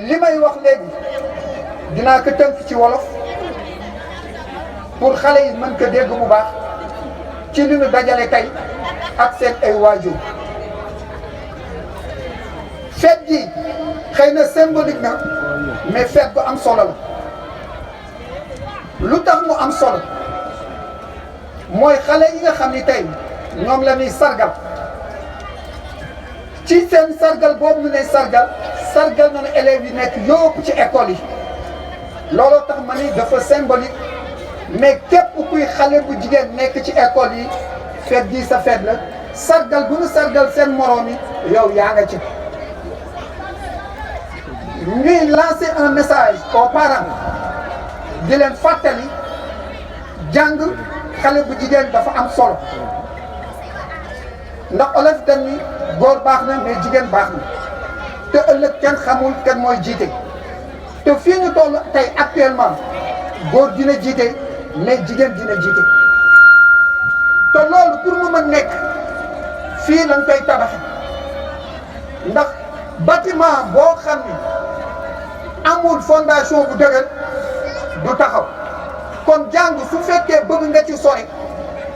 li may wax léegi dinaa ko tënk ci wolof pour xale yi mën ko dégg bu baax ci li ñu dajale tey ak seen ay waajur. fête ji xëy na symbolique na mais fête bu am solo la lu tax mu am solo mooy xale yi nga xam ni tey ñoom la ñuy sargal ci seen sargal boobu ñu lay sargal nañu élèves yi nekk yóbbu ci école yi looloo tax ma ni dafa symbolique mais képp kuy xale bu jigéen nekk ci école yi fête gi sa fête la sargal bu ñu sargal seen moroom yi yow yaa nga ci. ñuy lancer un message aux parents di leen fàttali jàng xale bu jigéen dafa am solo ndax olof dañ ni góor baax na mais jigéen baax na te ëllëg kenn xamul kenn mooy jiite te fii ñu toll tey actuellement góor dina jiite mais jigéen dina jiite te loolu pour mu mën nekk fii lañ koy tabaxe ndax bâtiment boo xam ni amul fondation bu dëgër du taxaw kon jàng su fekkee bëgg nga ci sori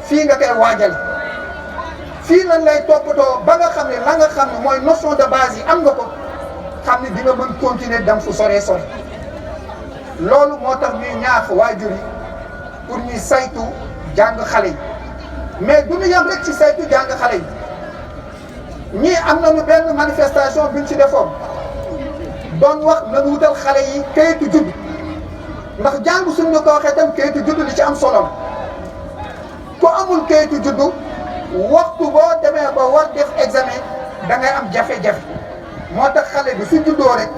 fii nga koy waajal fii lañ lay toppatoo ba nga xam ne la nga xam ne mooy notion de base yi am nga ko xam ne di nga mën continuer dem fu soree sori loolu moo tax ñuy ñaax waajur yi pour ñuy saytu jàng xale yi mais du ñu yem rek ci saytu jàng xale yi ñii am nañu benn manifestation buñ ci defoon doon wax nañu wutal xale yi kayitu judd ndax jàng suñ ñu ko waxee tam kayitu judd li ci am solo la ku amul kayitu judd waxtu boo demee ba war def examen da ngay am jafe-jafe moo tax xale bi su juddoo rek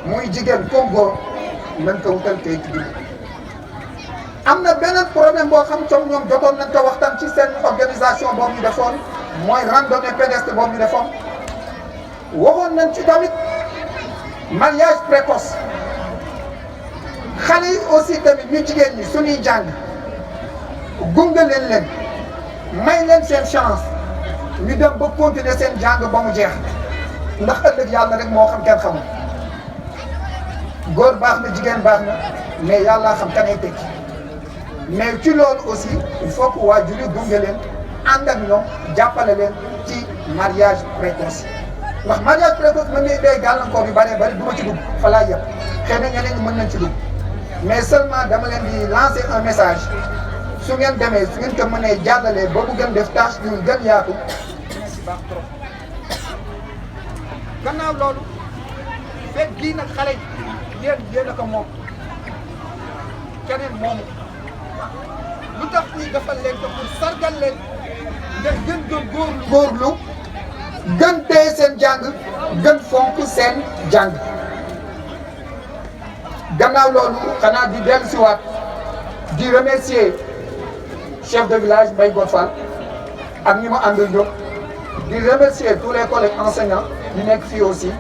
muy jigéen comme góor nañ ko wutal kayitu judd. am na beneen problème boo xam comme ñoom jotoon nañ ko waxtaan ci seen organisation boobu ñu defoon mooy randonnée pédestre boobu ñu defoon waxoon nañ ci tamit mariage précoce xale yi aussi tamit ñu jigéen ñi suñuy jàng gunge leen may leen seen chance ñu dem ba continuer seen jàng ba mu jeex ndax ëllëg yàlla rek moo xam kenn xamul góor baax na jigéen baax na mais yàlla xam kanay tekki mais ci loolu aussi il faut que waajur yi gunge leen ànd ak ñoom jàppale leen ci mariage précoce ndax mariage précoce mën na day gàllankoor yu bëree bëri du ma ci dugg fa laa yëpp xëy na ñeneen ñi mën nañ ci dugg mais seulement dama leen di lancer un message su ngeen demee su ngeen ko mënee jàllalee ba mu gën def tâche yu gën yaatu baax trop. gannaaw loolu fekk gii nag xale yi yéen a ko moom keneen moomu lu tax ñuy defal leen ko pour sargal leen nga gën doon góorlu gën téye seen jàng gën fonk seen jàng. gannaaw loolu xanaa di dellu si waat di remercier chef de village Mbaye God Fall ak ñi ma àndal ñëpp di remercier tous les collègues enseignants yi nekk fii aussi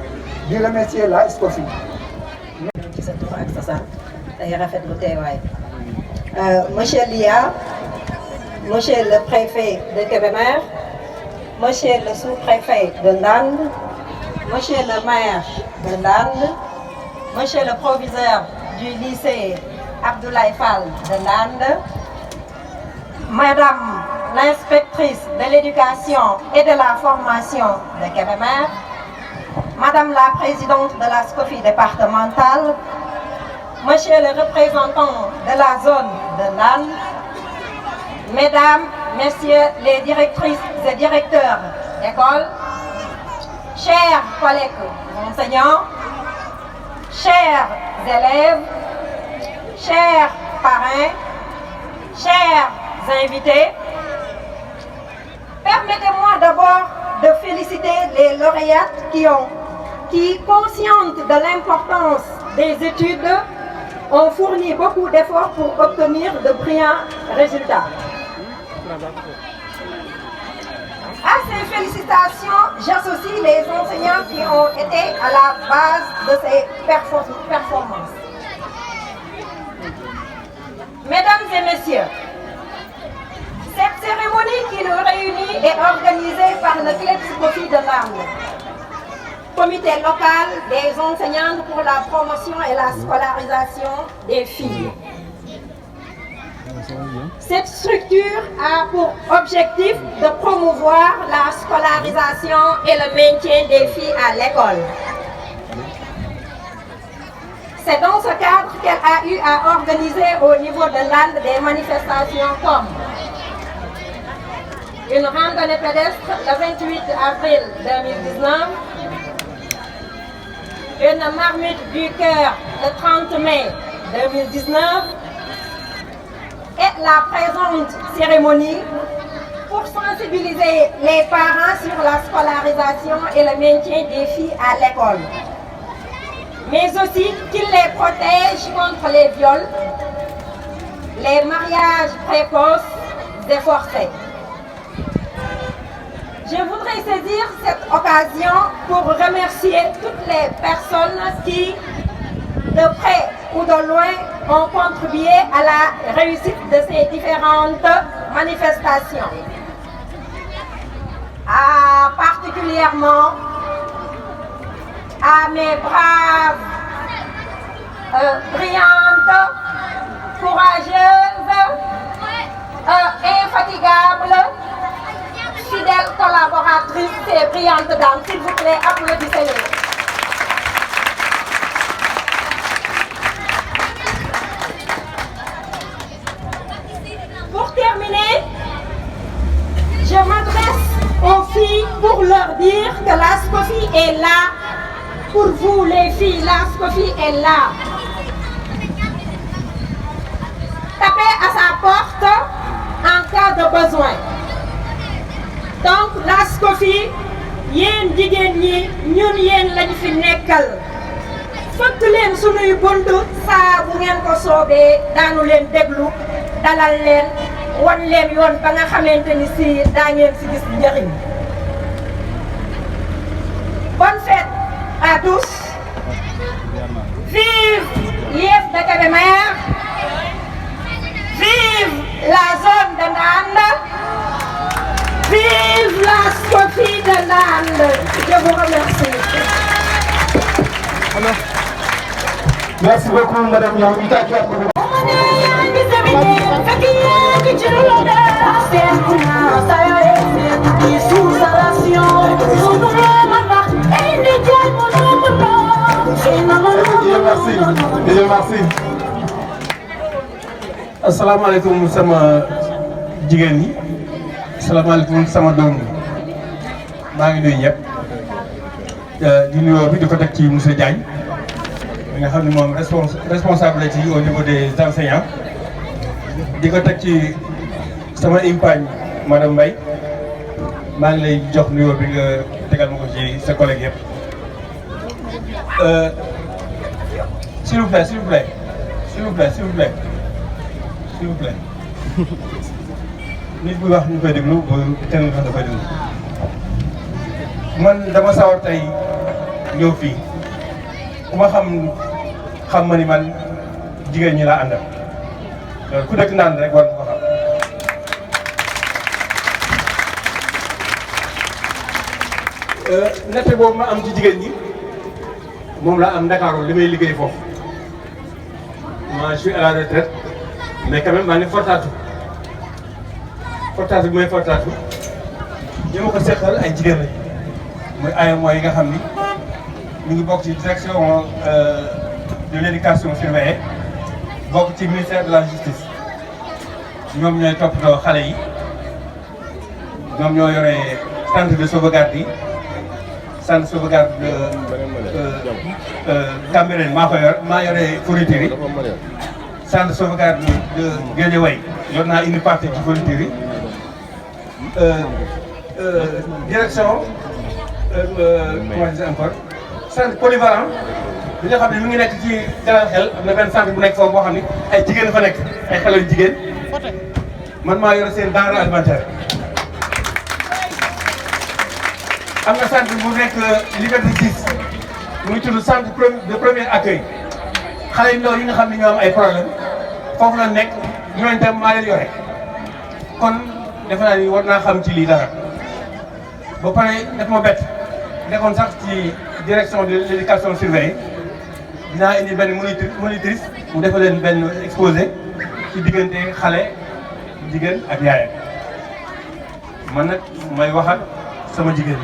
di remercier la SCOFI. ci sa tur ak sa sant tey rafetlu teewaay monsieur Lia, monsieur le préfet de Kébémer, monsieur le sous-préfet de Ndande, monsieur le maire de Ndande, monsieur le proviseur du lycée Abdoulaye Fall de Ndande, madame l'inspectrice de l'éducation et de la formation de Kébémer, madame la présidente de la SCOFI départementale, monsieur le représentant de la zone de Ndande, mesdames, messieurs les directrices et directeurs d'école, chers collègues enseignants, chers élèves, chers parrains, chers invités, permettez-moi d'abord de féliciter les lauréates qui, conscientes de l'importance des études, ont fourni beaucoup d'efforts pour obtenir de brillants résultats. À ces félicitations, j'associe les enseignants qui ont été à la base de ces performances. Mesdames et messieurs, cette cérémonie qui nous réunit est organisée par le club SCOFI de Larmes, comité local des enseignants pour la promotion et la scolarisation des filles. Cette structure a pour objectif de promouvoir la scolarisation et le maintien des filles à l'école. C'est dans ce cadre qu'elle a eu à organiser au niveau de l'Inde des manifestations comme une randonnée pédestre le 28 avril 2019, une marmite du cœur le 30 mai 2019 et la présente cérémonie pour sensibiliser les parents sur la scolarisation et le maintien des filles à l'école, mais aussi qu'ils les protègent contre les viols, les mariages précoces et forcés. Je voudrais saisir cette occasion pour remercier toutes les personnes qui, de près ou de loin, ont contribué à la réussite de ces différentes manifestations. Particulièrement à mes braves, brillantes, courageuses, infatigables, fidèles collaboratrices et brillantes dames. S'il vous plaît, applaudissez-les. Pour terminer, je m'adresse aux filles pour leur dire que la SCOFI est là pour vous les filles. La SCOFI est là. Tapez à sa porte en cas de besoin. Donc la SCOFI, yéen jigéen ñi ñun yéen lañu fi nekkal. fëgg leen sunuy buntu saa bu ngeen ko soobee daanu leen déglu dalal leen wan leen yoon ba nga xamante ni si daa ngeen si gis njëriñ. Bonne fête à tous. Vive l'IEF de Kébémer. Vive la zone de Ndande. Vive la SCOFI de Ndande. Je vous remercie. Merci beaucoup, Madame Yamita. Merci. Assalamualaikum sama jigéen ñi. Assalamualaikum sama doom yi. Maa ngi nuyu ñëpp. Di nuyoo bi di ko teg ci monsieur Diagne. nga xam ne moom responsable ci au niveau des enseignants di ko teg ci sama impagne madame Mbaye maa ngi lay jox nuyoo bi nga tegal ma ko ci sa collègue yëpp. S'il vous plaît s'il vous plaît s'il vous plaît s'il vous plaît s'il vous plaît nit bu wax ñu koy déglu ba kenn wax dafay déglu man dama sawar tey ñëw fii ku ma xam ma ni man jigéen ñi laa àndal loolu ku dëkk naan rek war nga ko xam. nette boobu ma am ci jigéen ñi moom laa am Ndakaaru li may liggéey foofu moi je suis à la retraite mais quand même maa ngi fortaatu bi may fortaatu ñi ma ko seqal ay jigéen lañu mooy AMO yi nga xam ni ñu ngi bokk ci direction de l'éducation surveillée bokk ci ministère de la justice ñoom ñooy toppatoo xale yi ñoom ñoo yore centre de sauvegarde yi centre de sauvegarde de Cambérène maa yore fourniture yi centre de sauvegarde de Guédiawaye yor naa une partie ci fourniture yi direction comment dire encore centre polyvalent bi nga xam ne mi ngi nekk ci Dalal Xel am na benn centre bu nekk foofu boo xam ne ay jigéen fa nekk ay xale yu jigéen man maa yore seen denrée alimentaire. am na centre bu nekk Liberté 6 mu ngi tudd centre de premier accueil xale yu ndaw yi nga xam ne ñoo am ay problème foofu la nekk ñooñu tam maa leen yore kon defe naa ni war naa xam ci lii dara ba pare def ma bett nekkoon sax ci direction de l'éducation surveillée dinaa indi benn monitrice mu defal leen benn exposé ci diggante xale jigéen ak yaayam man nag may waxal sama jigéen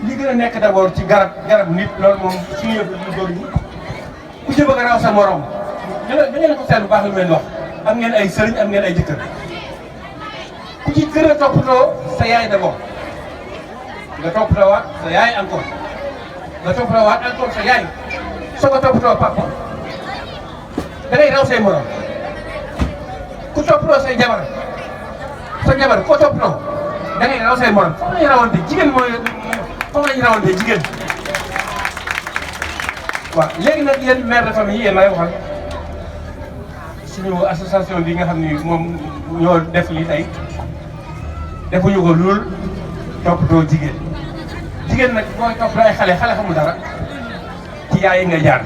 li gën a nekk d'abord ci garab nit loolu moom suñu yëpp ñu góor ñi ku ci bëgg a raw sa morom da ngeen ko seetlu bu baax lu mel wax am ngeen ay sëriñ am ngeen ay jëkkër ku ci gën a toppatoo sa yaay d'abord nga toppatoo waat sa yaay encore nga toppatoo waat encore sa yaay soo ko toppatoo papa da ngay raw say morom ku toppatoo say jabar sa jabar koo toppatoo da ngay raw say morom foofu la ñuy rawante jigéen mooy foofu la ñuy rawante jigéen waaw léegi nag yéen mère de famille yéen lay waxal suñu association bi nga xam ni moom ñoo def lii tey defuñu ko lool toppatoo jigéen jigéen nag booy toppatoo ay xale xamul dara ci yaay yi nga jaar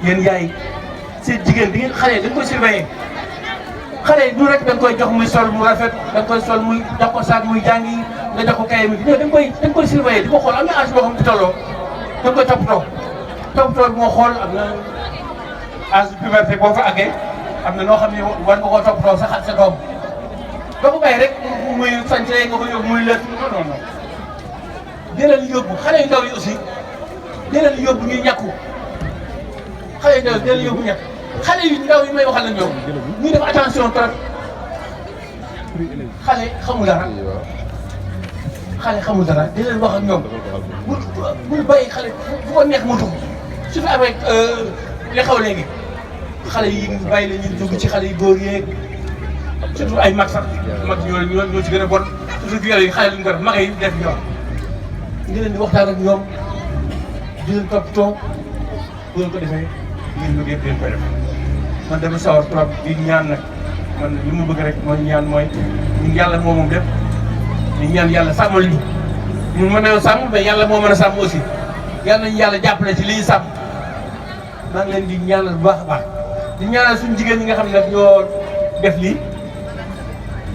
yéen yaay seen jigéen di ngeen xale dañ koy surveiller xale yi du rek da nga koy jox muy sol mu rafet da nga koy sol muy jox ko saak muy jàngi nga jox ko kay mi da nga koy surveiller di ko xool am na âge boo xam ne tolloo da nga koy toppatoo bi moo xool am na âge puberté boo fa àggee am na noo xam ne war nga koo toppatoo sa doom doo ko bàyyi rek muy sañse nga ko yóbbu muy lët non di leen yóbbu xale yu ndaw yi aussi di leen yóbbu ñuy ñàkku xale yu ndaw yi di leen yóbbu ñàkk xale yu ndaw yi may waxal la ñoom ñuy def attention trop xale xamul dara di leen wax ak ñoom bul bàyyi xale fu ko neex mu dugg surtout avec li xaw léegi xale yi bàyyi la ñuy dugg ci xale yu góor yeeg surtout ay mag sax mag ñoo ci gën a bon surtout yooyu xale lu ñu ko def mag yi def ñoom nga leen di waxtaan ak ñoom di leen toppatoo bu leen ko defee ngeen bëgg yëpp leen koy def man dama sawar trop di ñaan nag man li mu bëgg rek mooy ñaan mooy ñun yàlla moo moom lépp di ñaan yàlla sàmmal ñu ñun mën nañoo sàmm mais yàlla moo mën a sàmm aussi yàlla nañu yàlla jàppale ci li ñu sàmm maa ngi leen di ñaanal bu baax a baax di ñaanal suñu jigéen ñi nga xam ne nag ñoo def lii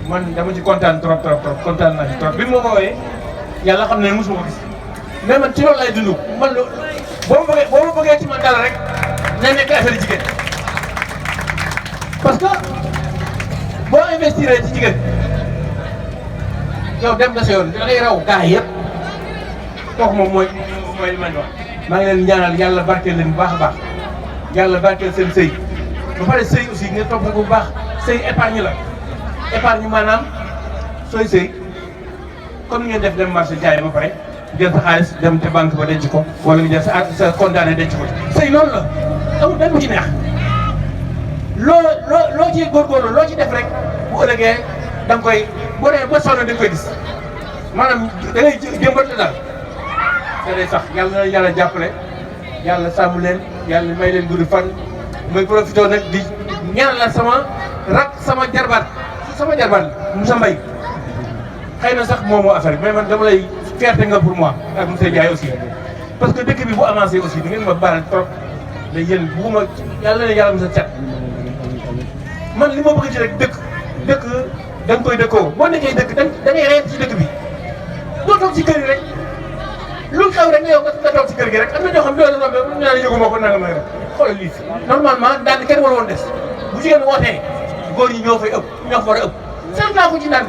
man dama ci kontaan trop kontaan naa ci trop bi ma ko woowee yàlla xam ne mosuma ko gis mais man ci loolu lay dund man boo ma bëggee ci man dara rek na nekk affaire jigéen parce que boo investir ci jigéen yow dem nga sa yoon da ngay raw gaa yëpp kooku moom mooy li ma wax maa ngi leen ñaanal yàlla barkeel leen bu baax a baax yàlla barkeel seen sëy ba pare sëy aussi nga topp bu baax sëy épargne la épargne maanaam sooy sëy comme ni ngeen def dem marché jaay ba pare jël sa xaalis dem te banque ba denc ko wala nga jël sa condamné denc ko sëy loolu la amul benn bu ci neex loo ci góorgóorlu loo ci def rek bu ëllëgee da nga koy boo demee ba sonn da nga koy gis maanaam da ngay jëmbat daal te day sax yàlla na yàlla jàppale yàlla sàmm leen yàlla may leen gudd fan may profité nag di ñaanal sama jarbaat Moussa Mbaye xëy na sax moom moo affaire mais man dama lay fierté nga pour moi ak monsieur Ndiaye aussi parce que dëkk bi bu avancé aussi di ngeen ma baral trop mais yéen bugguma yàlla na yàlla mos a cat man li ma bëgg ci rek dëkk da nga koy dëkkoo boo nekkee dëkk da ngay reyat ci dëkk bi doo toog ci kër yi rek lu xew rek nga yow nga toog ci kër gi rek am na ñoo xam ne loolu la ñu naan yëguma ko nanga may rek xoolal lii normalement daal kenn war woon des bu jigéen wootee góor ñi ñoo fay ëpp ñoo fa war a ëpp seet naa ko ci ndànk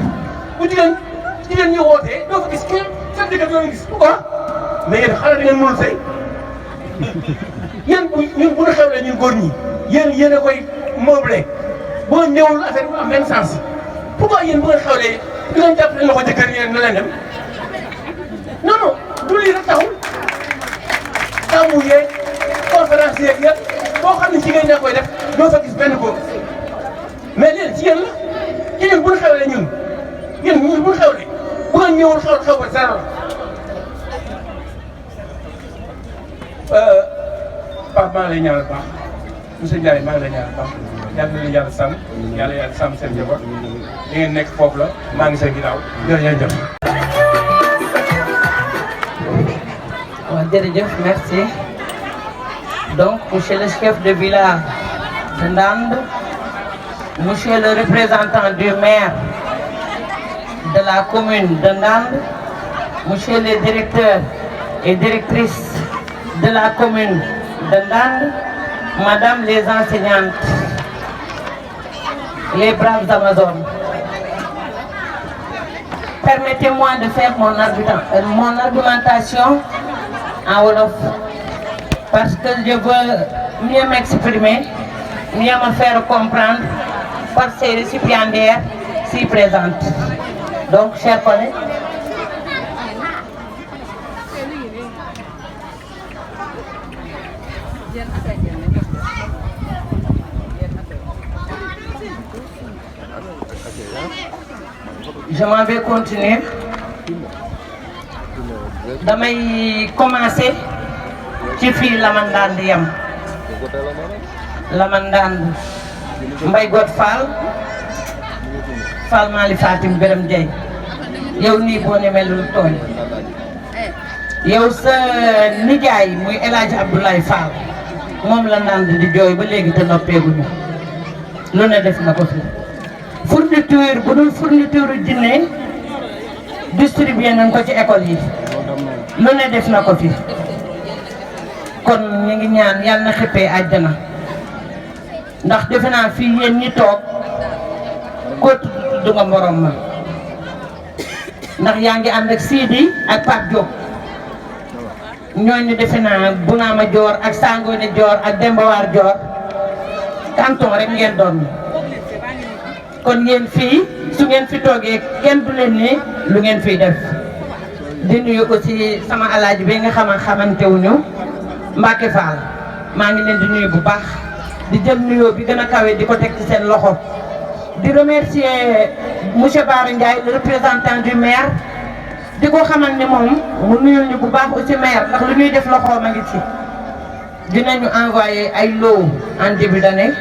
bu jigéen ñi wootee doo fa gis kenn seen dëkk doo gis pourquoi mais yéen xale da ngeen mënul sëy yéen bu ñu xewlee ñun góor ñi yéen a koy meublé boo ñëwul affaire bi am benn sens pourquoi yéen bu ngeen xewlee di leen jàpp loxo jëkkër ñi na leen dem non du lii rek taxul gàmmu yeeg conférence yeeg yëpp boo xam ne jigéen ñaa koy def doo fa gis benn góor mais léegi jigéen la jigéen bu ñu xewlee ñun mu xew li bu nga ñëwul xew ba zéro Pape maa ngi lay ñaanal baax monsieur Ndiaye maa ngi lay ñaanal baax yàlla na leen yàlla sàmm yàlla sàmm seen njaboot li ngeen nekk foofu la maa ngi seen ginnaaw jërëjëf. waaw jërëjëf merci donc monsieur le chef de village de Ndande, monsieur le représentant du maire de la commune de Ndande, monsieur les directeurs et directrices de la commune de Ndande, madame les enseignantes, les braves Amazones. Permettez-moi de faire mon argumentation en Wolof parce que je veux mieux m'exprimer, mieux me faire comprendre par ces récipiendaires si présentes. Donc, chers collègues, je m'en vais continuer. Damay commencer ci fii Lamandane yam Lamandane Mbaye Got Fall Mali Fatim Biram Dieye yow nii boo ne melul tooñ yow sa nijaay muy El Hadj Abdoulaye Fall moom la Ndande di jooy ba léegi te noppeeguñu lu ne def na ko fi fourniture bu dul fourniture jinne distribué nañ ko ci école yi lu ne def na ko fi kon ñu ngi ñaan yàlla na xippee àjjana ndax defe naa fii yéen ñi toog ko tudd nga morom ma ndax yaa ngi ànd ak Sidi ak Pape Diop ñooñu defe naa Bunaama Joor ak Sangone Joor ak Dembawaar Joor canton rek ngeen doon kon ngeen fii su ngeen fi toogee kenn du leen ni lu ngeen fiy def di nuyu aussi sama alaaji bi nga xamante wuñu Mbacke Fall maa ngi leen di nuyu bu baax di jël nuyoo bi gën a kawe di ko teg ci seen loxo di remercier monsieur Bara Ndiaye le représentant du maire di ko xamal ne moom mu nuyul ñu bu baax aussi maire ndax lu ñuy def loxoom a ngi ci dinañu envoyer ay lot en début d'année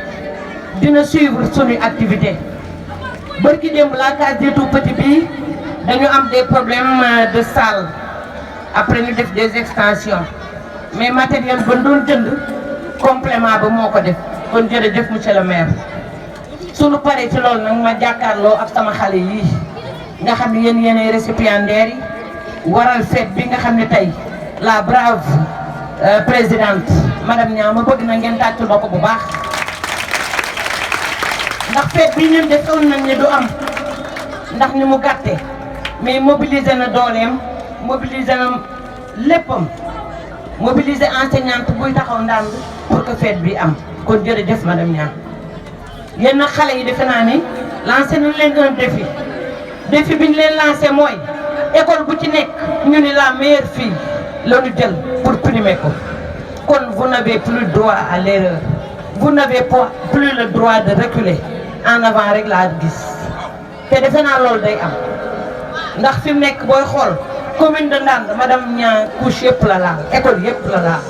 dina suivre suñuy activité bërki démb la case des tout-petits bi dañu am des problèmes de salle après ñu def des extensions mais matériel ba doon jënd complément ba moo ko def kon jërëjëf monsieur le maire suñu paree ci loolu nag ma jàkkaarloo ak sama xale yii nga xam ne yéen yéenay récipiendaires yi waral fête bi nga xam ne tey la brave présidente madame Niang ma bëgg na ngeen tàccu na ko bu baax ndax fête bi ñun defoon nañ ne du am ndax ni mu gàtte mais mobiliser na dooleem mobiliser na léppam mobiliser enseignante buy taxaw Ndande pour que fête bi am kon jërëjëf madame Niang yéen nag xale yi defe naa ni lancé nañ leen un défi bi ñu leen lancé mooy école bu ci nekk ñu ni la meilleure fille la ñu jël pour primer ko kon vous n'avez plus droit à l'erreur vous n'avez plus le droit de reculer en avant rek laa gis te defe naa loolu day am ndax fi mu nekk booy xool commune de Ndande madame Niang couche yëpp la laal école yëpp la laal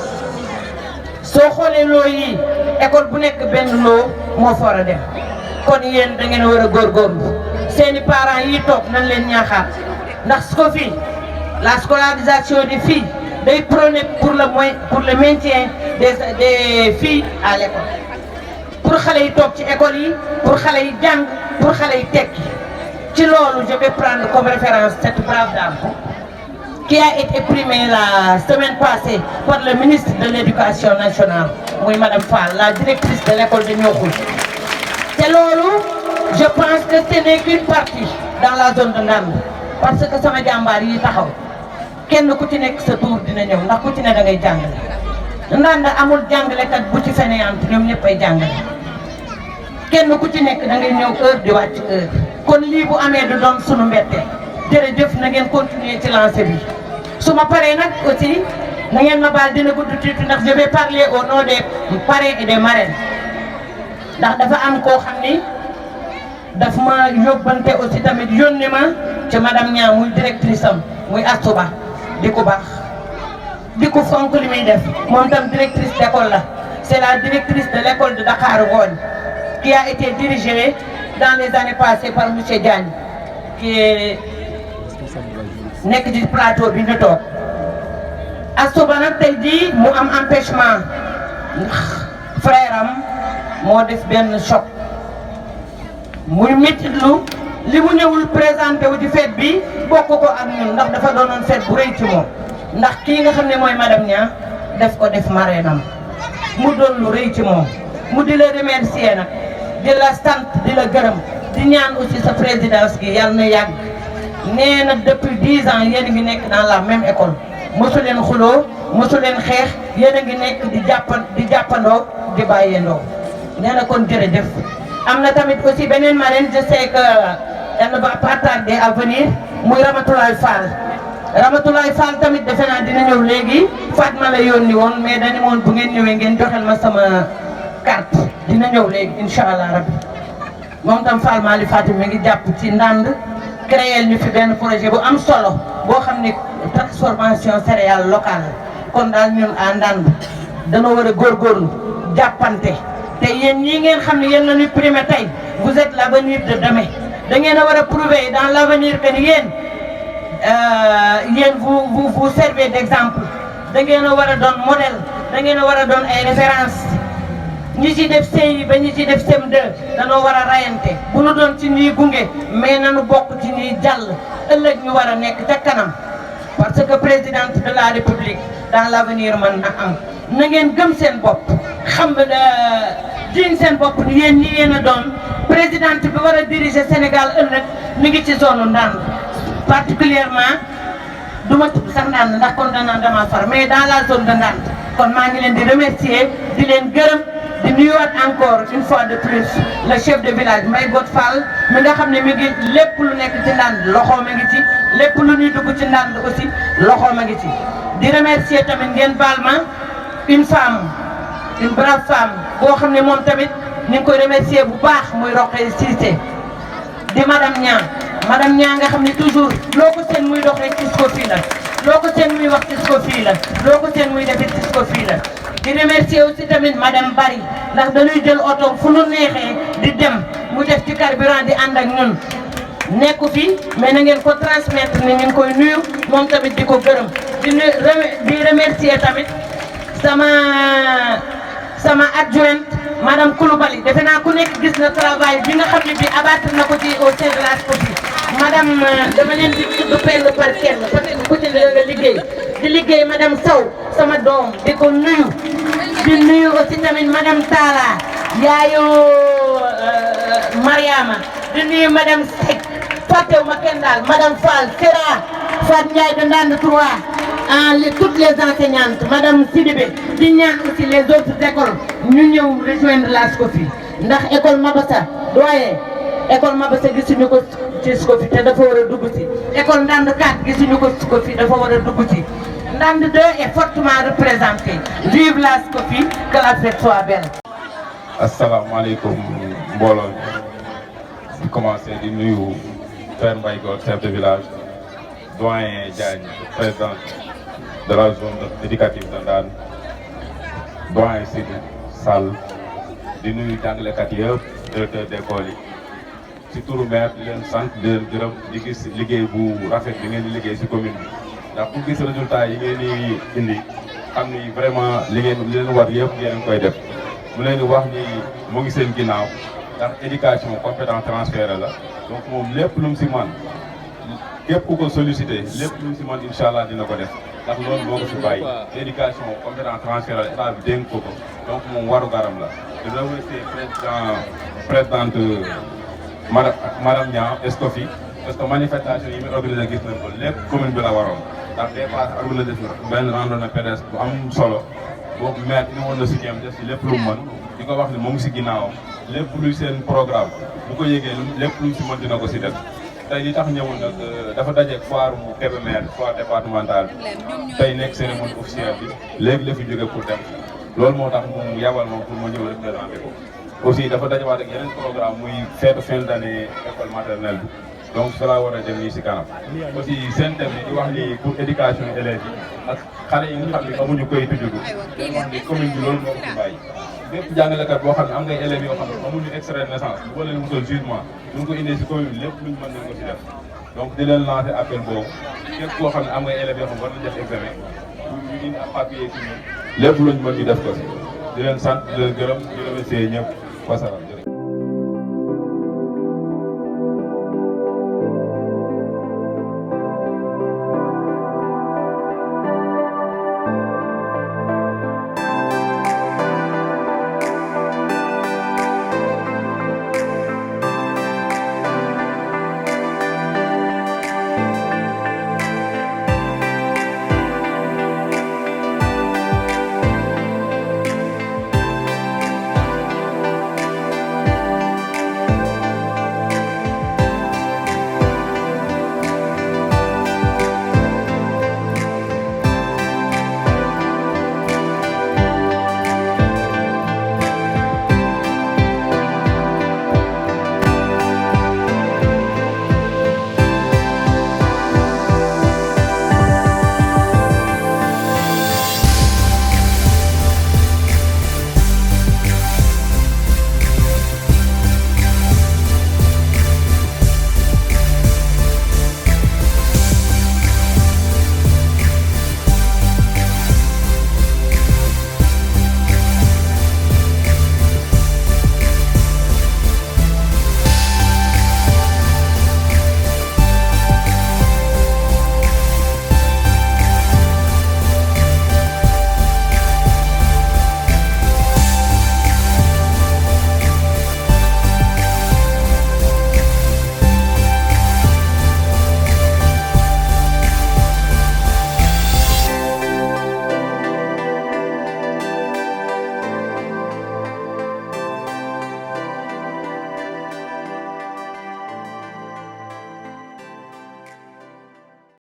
soo xoolee loo yi école bu nekk benn loo moo fa war a dem kon yéen da ngeen war a góorgóorlu seeni parents yi toog nañ leen ñaaxaat ndax ko fii la scolarisation des filles day prôner pour le maintien des filles à l'école pour xale yi toog ci école yi pour xale yi jàng pour xale yi tekki ci loolu je vais prendre comme référence cette brave dame qui a été primée la semaine passée par le ministre de l'éducation nationale muy madame Fall la directrice de l'école de Niokhoul te loolu je pense que ce n'est qu'une partie dans la zone de Ndande parce que sama jàmbaar yi taxaw kenn ku ci nekk sa tour dina ñëw ndax ku ci ne da ngay jàngale Ndande amul jàngalekat bu ci fainéante ñoom ñëpp ay jàngale kenn ku ci nekk da ngay ñëw heure di wàcc heure kon lii bu amee du doon sunu mbette jërëjëf na ngeen continuer ci lancé bi su ma paree nag aussi na ngeen ma baal dina gudd tuuti ndax je vais parler au nom des parrains et des marraines ndax dafa am koo xam ni daf ma yóbbante aussi tamit yónni ma ci madame Niang muy directrice am muy Astouba di ko baax di ko fonk li muy def moom tam directrice d'école la c'est la directrice de l'école de Dakar Ngogne qui a été dirigée dans les années passées par monsieur Diagne qui est nekk ci plateau bi ñu toog Astouba nag tey jii mu am empêchement frère am moo def benn choc muy méttitlu li mu ñëwul présenté wu ci fête bi bokk ko ak ñun ndax dafa doonoon fête bu rëy ci moom ndax kii nga xam ne mooy madame Niang def ko def marrainam mu doon lu rëy ci moom mu di la remercier nag di la sant di la gërëm di ñaan aussi sa présidence gi yàlla na yàgg nee na depuis 10 ans yéen a ngi nekk dans la même école mosu leen xuloo mosu leen xeex yéen a ngi nekk di jàppandoo di bàyyendoo nee na kon jërëjëf. am na tamit aussi beneen marraine je sais que elle ne va pas tarder à venir muy Ramatoulaye Fall Ramatoulaye Fall tamit defe naa dina ñëw léegi Fatma la yónni woon mais dañu woon bu ngeen ñëwee ngeen joxel ma sama carte dina ñëw léegi incha allah rabbi moom tam Fall Mali Fatim mi ngi jàpp ci ndànd créer ñu fi benn projet bu am solo boo xam ne transformation céréale locale kon daal ñun à ndànd danoo war a góorgóorlu jàppante te yéen ñii ngeen xam ne yéen la ñuy primé tey vous êtes l'avenir de demain da ngeen a war a prouver dans l'avenir que ni yéen vous servez d'exemple da ngeen a war a doon modèle da ngeen a war a doon ay référence ñi ci def CI ba ñi ci def CM2 danoo war a rayante bu nu doon ci ñuy gunge mais nanu bokk ci ñuy jàll ëllëg ñu war a nekk ca kanam parce que présidente de la république dans l'avenir mën na am na ngeen gëm seen bopp xam jiñ seen bopp ni yéen ñi yéen a doon présidente bi war a diriger Sénégal ëllëg mi ngi ci zone Ndande particulièrement du ma tudd sax Ndande ndax kon danaa dama far mais dans la zone de Ndande kon maa ngi leen di remercier di leen gërëm di nuyuwaat encore une fois de plus le chef de village Mbaye Bot Fall mi nga xam ne mi ngi lépp lu nekk ci Ndande loxoom a ngi ci lépp lu ñuy dugg ci Ndande aussi loxoom a ngi ci di remercier tamit ngeen baal ma une femme une brave femme boo xam ne moom tamit ñu ngi koy remercier bu baax muy Rokhaya Cissé di madame Niang nga xam ne toujours loo ko seen muy dox rek Cisco fii la loo ko seen muy wax Cisco fii la loo ko seen muy defit Cisco fii la di remercier aussi tamit madame Bari ndax dañuy jël oto fu nu neexee di dem mu def ci carburant di ànd ak ñun nekku fi mais na ngeen ko transmettre ni ñu ngi koy nuyu moom tamit di ko gërëm di remercier tamit sama adjointe madame Koulibaly defe naa ku nekk gis na travail bi nga xam ne bi abattre na ko ci au sein de la SCOFI madame dama leen di tudd kenn par kenn peut-être ku ci nga liggéey madame Sow sama doom di ko nuyu di nuyu aussi tamit madame Talla yaayu Mariama di nuyu madame Seck fàttewu ma kenn daal madame Fall Sera Fat Ndiaye de Ndande 3 toutes les enseignantes madame Sidibé di ñaan aussi les autres écoles ñu ñëw rejoindre la SCOFI ndax école Mabassa doyen école Mabassa gisuñu ko ci SCOFI te dafa war a dugg ci école Ndande 4 gisuñu ko SCOFI dafa war a dugg ci Ndande 2 est fortement représenté vive la SCOFI que la fête soit belle. asalaamaaleykum mbooloo di commencer di nuyu Père Mbaye Goor chef de village doyen Diagne président de la zone éducative de Ndande doyen Sidi Sall di nuyu jàngalekat yëpp directeur d'école yi ci turu maire di leen sant di leen gërëm di gis liggéey bu rafet bi ngeen di liggéey ci commune bi ndax ku gis résultat yi ngeen di indi xam ni vraiment li leen war yëpp ngeen koy def mu leen di wax ni mu ngi seen ginnaaw ndax éducation compétence transférée la donc moom lépp lu mu si man képp ku ko sollicité lépp lu mu si man incha allah dina ko def ndax loolu moo ko fi bàyyi éducation compétence transférée la état bi dénk ko donc moom waru garam la di remercier présidente madame Niang SCOFI parce que manifestation yi muy organisé gis nañ ko lépp commune bi la waroon ndax des fois organisé na benn randonnée pédestre bu am solo boobu maire ni woon na si ñoom def si lépp lu mu mën di ko wax ni mu ngi si ginnaawam lépp luy seen programme bu ko yëgee lépp lu si mën dina ko si def tey li tax ñëwoon nag dafa dajeeg foire bu Kébémer foire départementale bi tey nekk cérémonie officielle bi léegi la fi jóge pour dem loolu moo tax mu yabal moom pour ma ñëw représenté ko aussi dafa dajewaat ak yeneen programme muy fête fin d'année école maternelle bi donc cela war a dem nii si kanam aussi seen thème bi di wax ni pour éducation élèves yi ak xale yi nga xam ne amuñu koy tuddu dañ wax ni commune bi loolu moo ko fi bàyyi bépp jàngalekat boo xam ne am ngay élèves yoo xam ne amuñu extrait de naissance boo leen wutal jugement ñu ko indee si commune bi lépp luñ mën nañ ko si def donc di leen lancer appel boobu képp koo xam ne am ngay élèves yoo xam ne war nañ def examen ñu indi am papier ci ñun lépp luñ mën ñu def ko si di leen sant di leen gërëm di remercier ñëpp wasalaam.